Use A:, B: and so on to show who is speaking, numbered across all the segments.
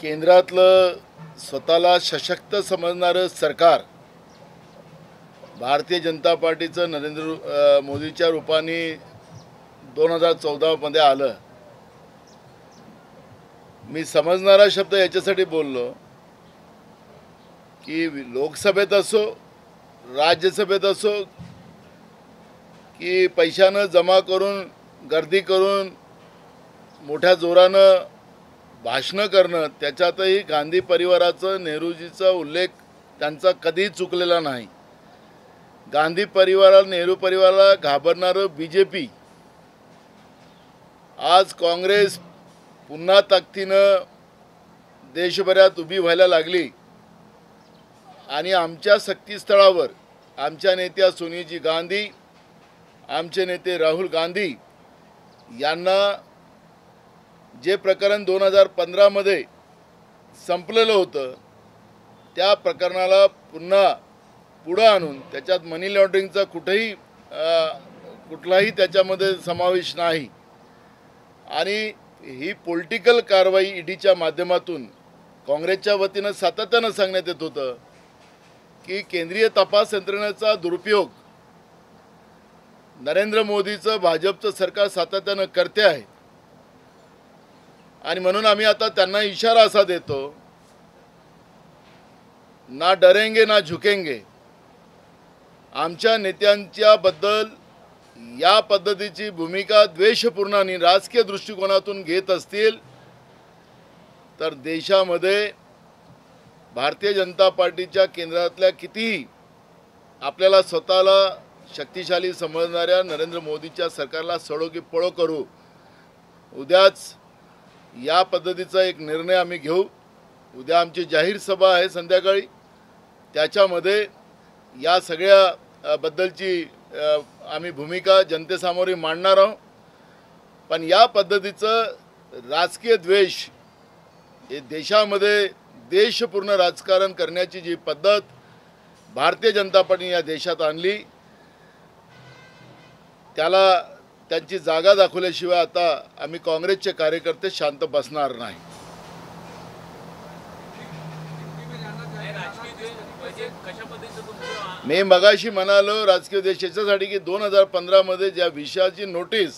A: केंद्रातलं स्वतःला सशक्त समजणारं सरकार भारतीय जनता पार्टीचं नरेंद्र मोदीच्या रूपाने 2014 मध्ये आलं. मी समजणारा शब्द याच्यासाठी बोललो की लोकसभेत असो राज्यसभेत असो की पैशानं जमा करून गर्दी करून मोठ्या जोरानं भाषणं करणं, त्याच्यातही गांधी परिवाराचं नेहरूजीचा उल्लेख त्यांचा कधीच चुकलेला नाही. गांधी परिवाराला नेहरू परिवाराला घाबरणारं बीजेपी आज काँग्रेस पुन्हा ताकदीनं देशभरात उभी व्हायला लागली आणि आमच्या शक्तीस्थळावर आमच्या नेत्या सोनियाजी गांधी, आमचे नेते राहुल गांधी यांना जे प्रकरण 2015 मध्ये संपलेलं होतं त्या प्रकरणाला पुन्हा पुढे आणून त्याच्यात मनी लॉन्ड्रिंगचा कुठलाही त्याच्यामध्ये समावेश नाही आणि ही पॉलिटिकल कारवाई ईडीच्या माध्यमातून काँग्रेसच्या वतीनं सातत्यानं सांगण्यात येत होतं की केंद्रीय तपास यंत्रणेचा दुरुपयोग नरेंद्र मोदीचं भाजपचं सरकार सातत्यानं करते आहे आणि म्हणून आम्ही आता त्यांना इशारा असा देतो, ना डरेंगे ना झुकेंगे. आमच्या नेत्यांच्या बद्दल या पद्धतीची भूमिका द्वेषपूर्ण आणि राजकीय दृष्टिकोनातून घेत असतील तर देशामध्ये भारतीय जनता पार्टीच्या केंद्रातल्या कितीही आपल्याला स्वतःला शक्तिशाली समजणाऱ्या नरेंद्र मोदीच्या सरकारला सडो की पळो करू. उद्याच या पद्धतीचा एक निर्णय आम्ही घेऊ. उद्या आमची जाहीर सभा आहे संध्याकाळी, त्याच्यामध्ये या सगळ्या बद्दलची आम्ही भूमिका जनतेसमोर मांडणार आहोत. पण या पद्धतीचं राजकीय द्वेष हे देशामध्ये देशपूर्ण राजकारण करण्याची जी पद्धत भारतीय जनता पार्टीने या देशात आणली त्याला त्यांची जागा दाखवल्याशिवाय आता आम्ही काँग्रेसचे कार्यकर्ते शांत बसणार नाही. मी मगाशी म्हणालो राजकीय देश याच्यासाठी की 2015 मध्ये ज्या विषयाची नोटीस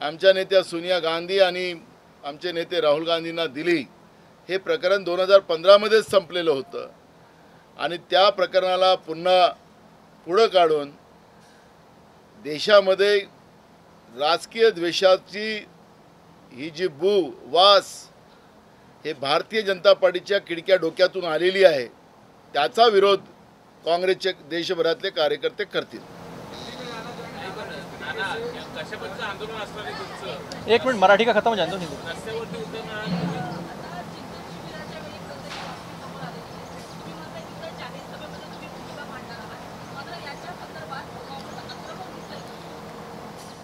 A: आमच्या नेत्या सोनिया गांधी आणि आमचे नेते राहुल गांधींना दिली, हे प्रकरण 2015 मध्येच संपलेलं होतं आणि त्या प्रकरणाला पुन्हा पुढे काढून देशामध्ये राजकीय द्वेषाची ही जी वास हे भारतीय जनता पार्टीच्या खिडक्या डोक्यातून आलेली आहे, त्याचा विरोध काँग्रेसचे देशभरातले कार्यकर्ते करतील.
B: एक मिनट, मराठी का खत्म जान दो.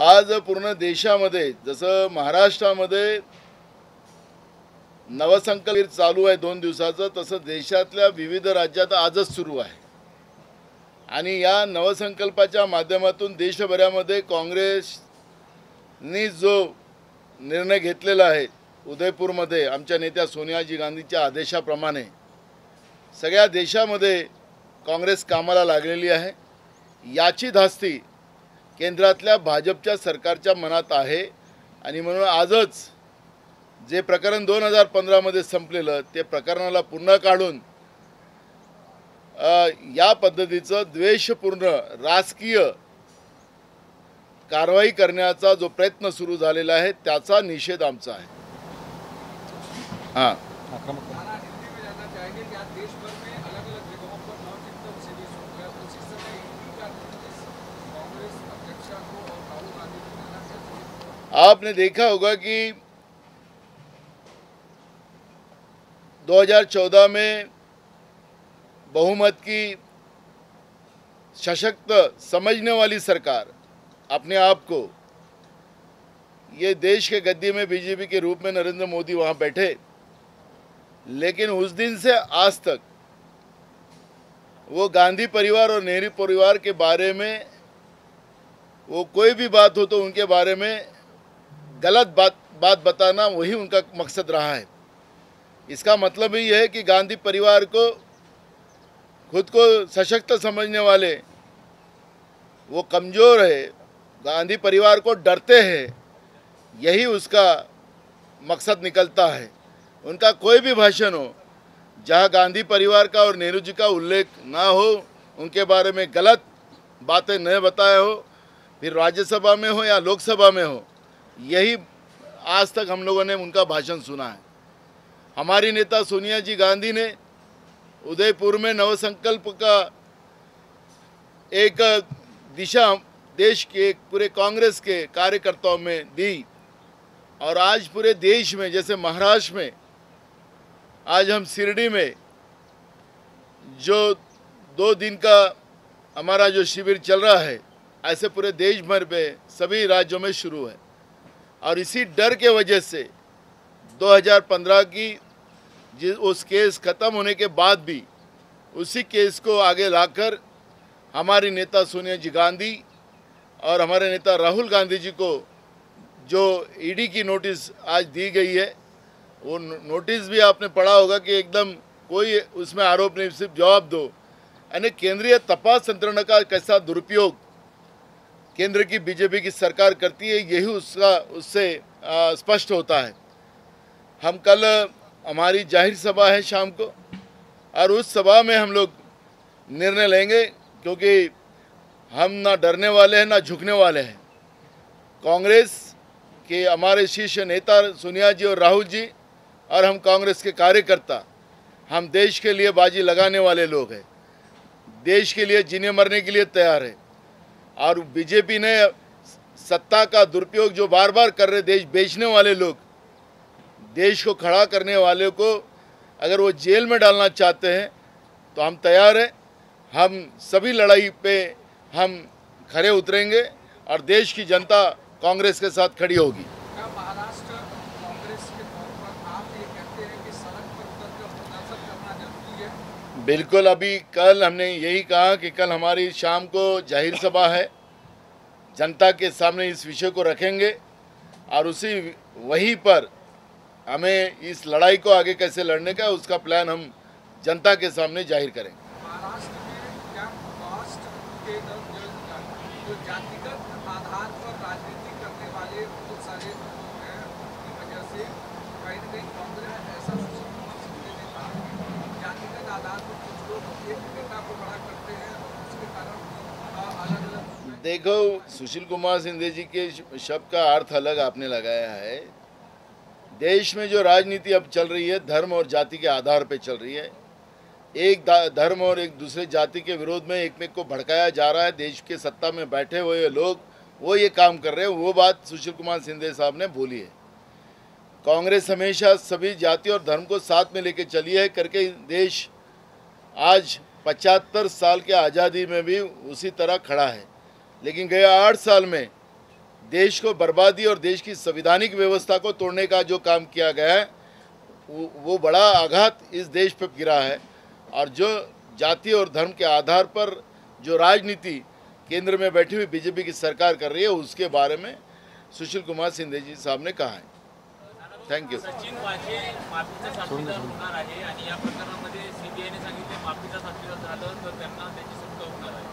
A: आज पूर्ण देशामध्ये जसं महाराष्ट्रामध्ये नवसंकल्प चालू आहे 2 दिवसाचं, तसं देशातल्या विविध राज्यात आजच सुरू आहे आणि या नवसंकल्पाच्या माध्यमातून देशभरामध्ये काँग्रेसनी जो निर्णय घेतलेला आहे उदयपूरमध्ये आमच्या नेत्या सोनियाजी गांधीच्या आदेशाप्रमाणे सगळ्या देशामध्ये काँग्रेस कामाला लागलेली आहे. याची धास्ती केंद्रातल्या भाजपच्या सरकारच्या मनात आहे आणि म्हणून आजच जे प्रकरण 2015 मध्ये संपलेलं ते प्रकरणाला पुन्हा काढून या पद्धतीचं द्वेषपूर्ण राजकीय कारवाई करण्याचा जो प्रयत्न सुरू झालेला आहे त्याचा निषेध आमचा आहे. हां, आपने देखा होगा कि 2014 में बहुमत की सशक्त समझने वाली सरकार अपने आप को ये देश के गद्दी में बीजेपी के रूप में नरेंद्र मोदी वहाँ बैठे, लेकिन उस दिन से आज तक वो गांधी परिवार और नेहरू परिवार के बारे में वो कोई भी बात हो तो उनके बारे में गलत बात बताना वही उनका मकसद रहा है। इसका मतलब ही है कि गांधी परिवार को खुद को सशक्त समझने वाले वो कमज़ोर है, गांधी परिवार को डरते हैं, यही उसका मकसद निकलता है। उनका कोई भी भाषण हो जहां गांधी परिवार का और नेहरू जी का उल्लेख ना हो, उनके बारे में गलत बातें न बताए हो, फिर राज्यसभा में हो या लोकसभा में हो, यही आज तक हम लोगों ने उनका भाषण सुना है। हमारी नेता सोनिया जी गांधी ने उदयपुर में नवसंकल्प का एक दिशा देश के पूरे कांग्रेस के कार्यकर्ताओं में दी, और आज पूरे देश में, जैसे महाराष्ट्र में आज हम शिरडी में जो 2 दिन का हमारा जो शिविर चल रहा है, ऐसे पूरे देश भर में सभी राज्यों में शुरू है। और इसी डर के वजह से 2015 की उस केस ख़त्म होने के बाद भी उसी केस को आगे लाकर हमारी नेता सोनिया जी गांधी और हमारे नेता राहुल गांधी जी को जो ईडी की नोटिस आज दी गई है, वो नोटिस भी आपने पढ़ा होगा कि एकदम कोई उसमें आरोप नहीं, सिर्फ जवाब दो। यानी केंद्रीय तपास यंत्रणा का कैसा दुरुपयोग केंद्र की बीजेपी की सरकार करती है, यही उससे स्पष्ट होता है। हम कल हमारी जाहिर सभा है शाम को, और उस सभा में हम लोग निर्णय लेंगे, क्योंकि हम ना डरने वाले हैं ना झुकने वाले हैं। कांग्रेस के हमारे शीर्ष नेता सोनिया जी और राहुल जी और हम कांग्रेस के कार्यकर्ता, हम देश के लिए बाजी लगाने वाले लोग हैं, देश के लिए जीने मरने के लिए तैयार है। और बीजेपी ने सत्ता का दुरुपयोग जो बार बार कर रहे देश बेचने वाले लोग, देश को खड़ा करने वाले को अगर वो जेल में डालना चाहते हैं तो हम तैयार हैं। हम सभी लड़ाई पे हम खड़े उतरेंगे और देश की जनता कांग्रेस के साथ खड़ी होगी।
C: महाराष्ट्र कांग्रेस के तौर पर आप ये कहते हैं कि सड़क पर उतरकर प्रदर्शन करना जरूरी है?
A: बिल्कुल, अभी कल हमने यही कहा कि कल हमारी शाम को जाहिर सभा है, जनता के सामने इस विषय को रखेंगे और उसी वहीं पर हमें इस लड़ाई को आगे कैसे लड़ने का उसका प्लान हम जनता के सामने जाहिर करेंगे।
C: महाराष्ट्र में क्या कास्ट के जो जातिगत आधार पर राजनीति करने वाले बहुत सारे लोग हैं, उनकी वजह से कहीं न कहीं कांग्रेस ऐसा सुशील कुमार शिंदे ने कहा कि जातिगत आधार पर कुछ लोग एक नेता को बड़ा करते हैं और उसके कारण अलग अलग।
A: देखो, सुशील कुमार शिंदे जी के शब्द का अर्थ अलग आपने लगाया है। देश में जो राजनीति अब चल रही है धर्म और जाति के आधार पर चल रही है। एक धर्म और एक दूसरे जाति के विरोध में एक को भड़काया जा रहा है। देश के सत्ता में बैठे हुए लोग वो ये काम कर रहे हैं। वो बात सुशील कुमार शिंदे साहब ने बोली है। कांग्रेस हमेशा सभी जाति और धर्म को साथ में लेके चली है करके देश आज 75 साल के आज़ादी में भी उसी तरह खड़ा है। लेकिन गए 8 साल में देश को बर्बादी और देश की संवैधानिक व्यवस्था को तोड़ने का जो काम किया गया है वो बड़ा आघात इस देश पर गिरा है। और जो जाति और धर्म के आधार पर जो राजनीति केंद्र में बैठी हुई बीजेपी की सरकार कर रही है, उसके बारे में सुशील कुमार शिंदे जी साहब ने कहा है। Thank you.
D: सचिन वाजे माफीचा साक्षीदार होणार आहे आणि या प्रकरणामध्ये सीबीआयने सांगितले माफीचा साक्षीदार झालं तर त्यांना त्याची सुटका होणार आहे।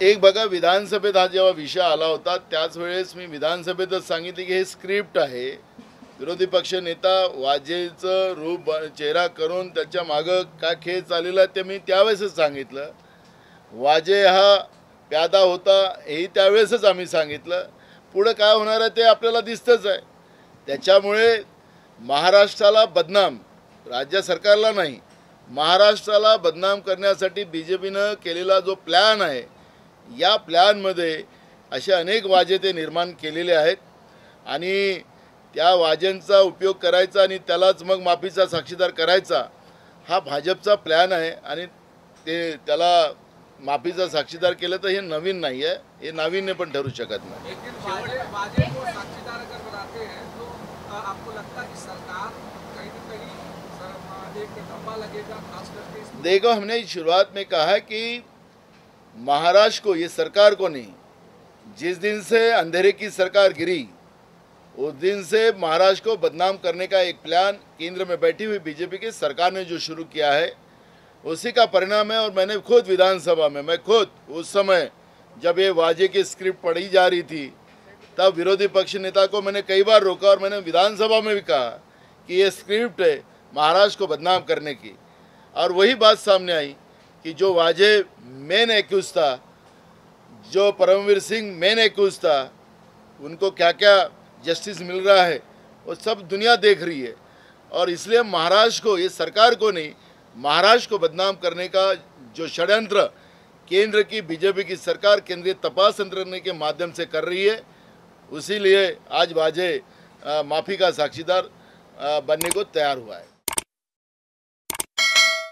A: एक बघा, विधानसभेत हा जेव्हा विषय आला होता त्याच वेळेस मी विधानसभेतच सांगितले की हे स्क्रिप्ट आहे। विरोधी पक्ष नेता वाजेचं रूप चेहरा करून त्याच्या मागं काय खेळ चाललेला ते मी त्यावेळेसच सांगितलं। वाजे हा प्यादा होता हेही त्यावेळेसच आम्ही सांगितलं। पुढे काय होणार आहे ते आपल्याला दिसतच आहे। त्याच्यामुळे महाराष्ट्राला बदनाम, राज्य सरकारला नाही, महाराष्ट्राला बदनाम करण्यासाठी बीजेपीनं केलेला जो प्लॅन आहे, या प्लॅनमध्ये असे अनेक वाजे ते निर्माण केलेले आहेत आणि त्या वाजेंचा उपयोग करायचा आणि त्यालाच मग माफीचा साक्षीदार करायचा हा भाजपचा प्लॅन आहे। आणि ते त्याला माफीचा साक्षीदार केलं तर हे नवीन नाही आहे, हे नाविन्य पण ठरू शकत नाही।
C: लेकिन वाजे को साक्षीदार अगर बनाते हैं तो आपको लगता है कि सरकार कहीं न कहीं एक धब्बा लगेगा, खास करके?
A: देखो, हमने शुरुआत में कहा है कि महाराष्ट्र को, ये सरकार को नहीं, जिस दिन से अंधेरे की सरकार गिरी उस दिन से महाराष्ट्र को बदनाम करने का एक प्लान केंद्र में बैठी हुई बीजेपी की सरकार ने जो शुरू किया है उसी का परिणाम है। और मैंने खुद विधानसभा में, मैं खुद उस समय जब ये वाजे की स्क्रिप्ट पढ़ी जा रही थी तब विरोधी पक्ष नेता को मैंने कई बार रोका और मैंने विधानसभा में भी कहा कि ये स्क्रिप्ट है महाराष्ट्र को बदनाम करने की। और वही बात सामने आई कि जो वाजे मेन एक्यूज था, जो परमवीर सिंह मेन एक्यूज था, उनको क्या क्या जस्टिस मिल रहा है वो सब दुनिया देख रही है। और इसलिए महाराष्ट्र को, ये सरकार को नहीं, महाराष्ट्र को बदनाम करने का जो षड्यंत्र केंद्र की बीजेपी की सरकार केंद्रीय तपास यंत्रणा के माध्यम से कर रही है, उसी लिए आज वाजे माफ़ी का साक्षीदार बनने को तैयार हुआ है।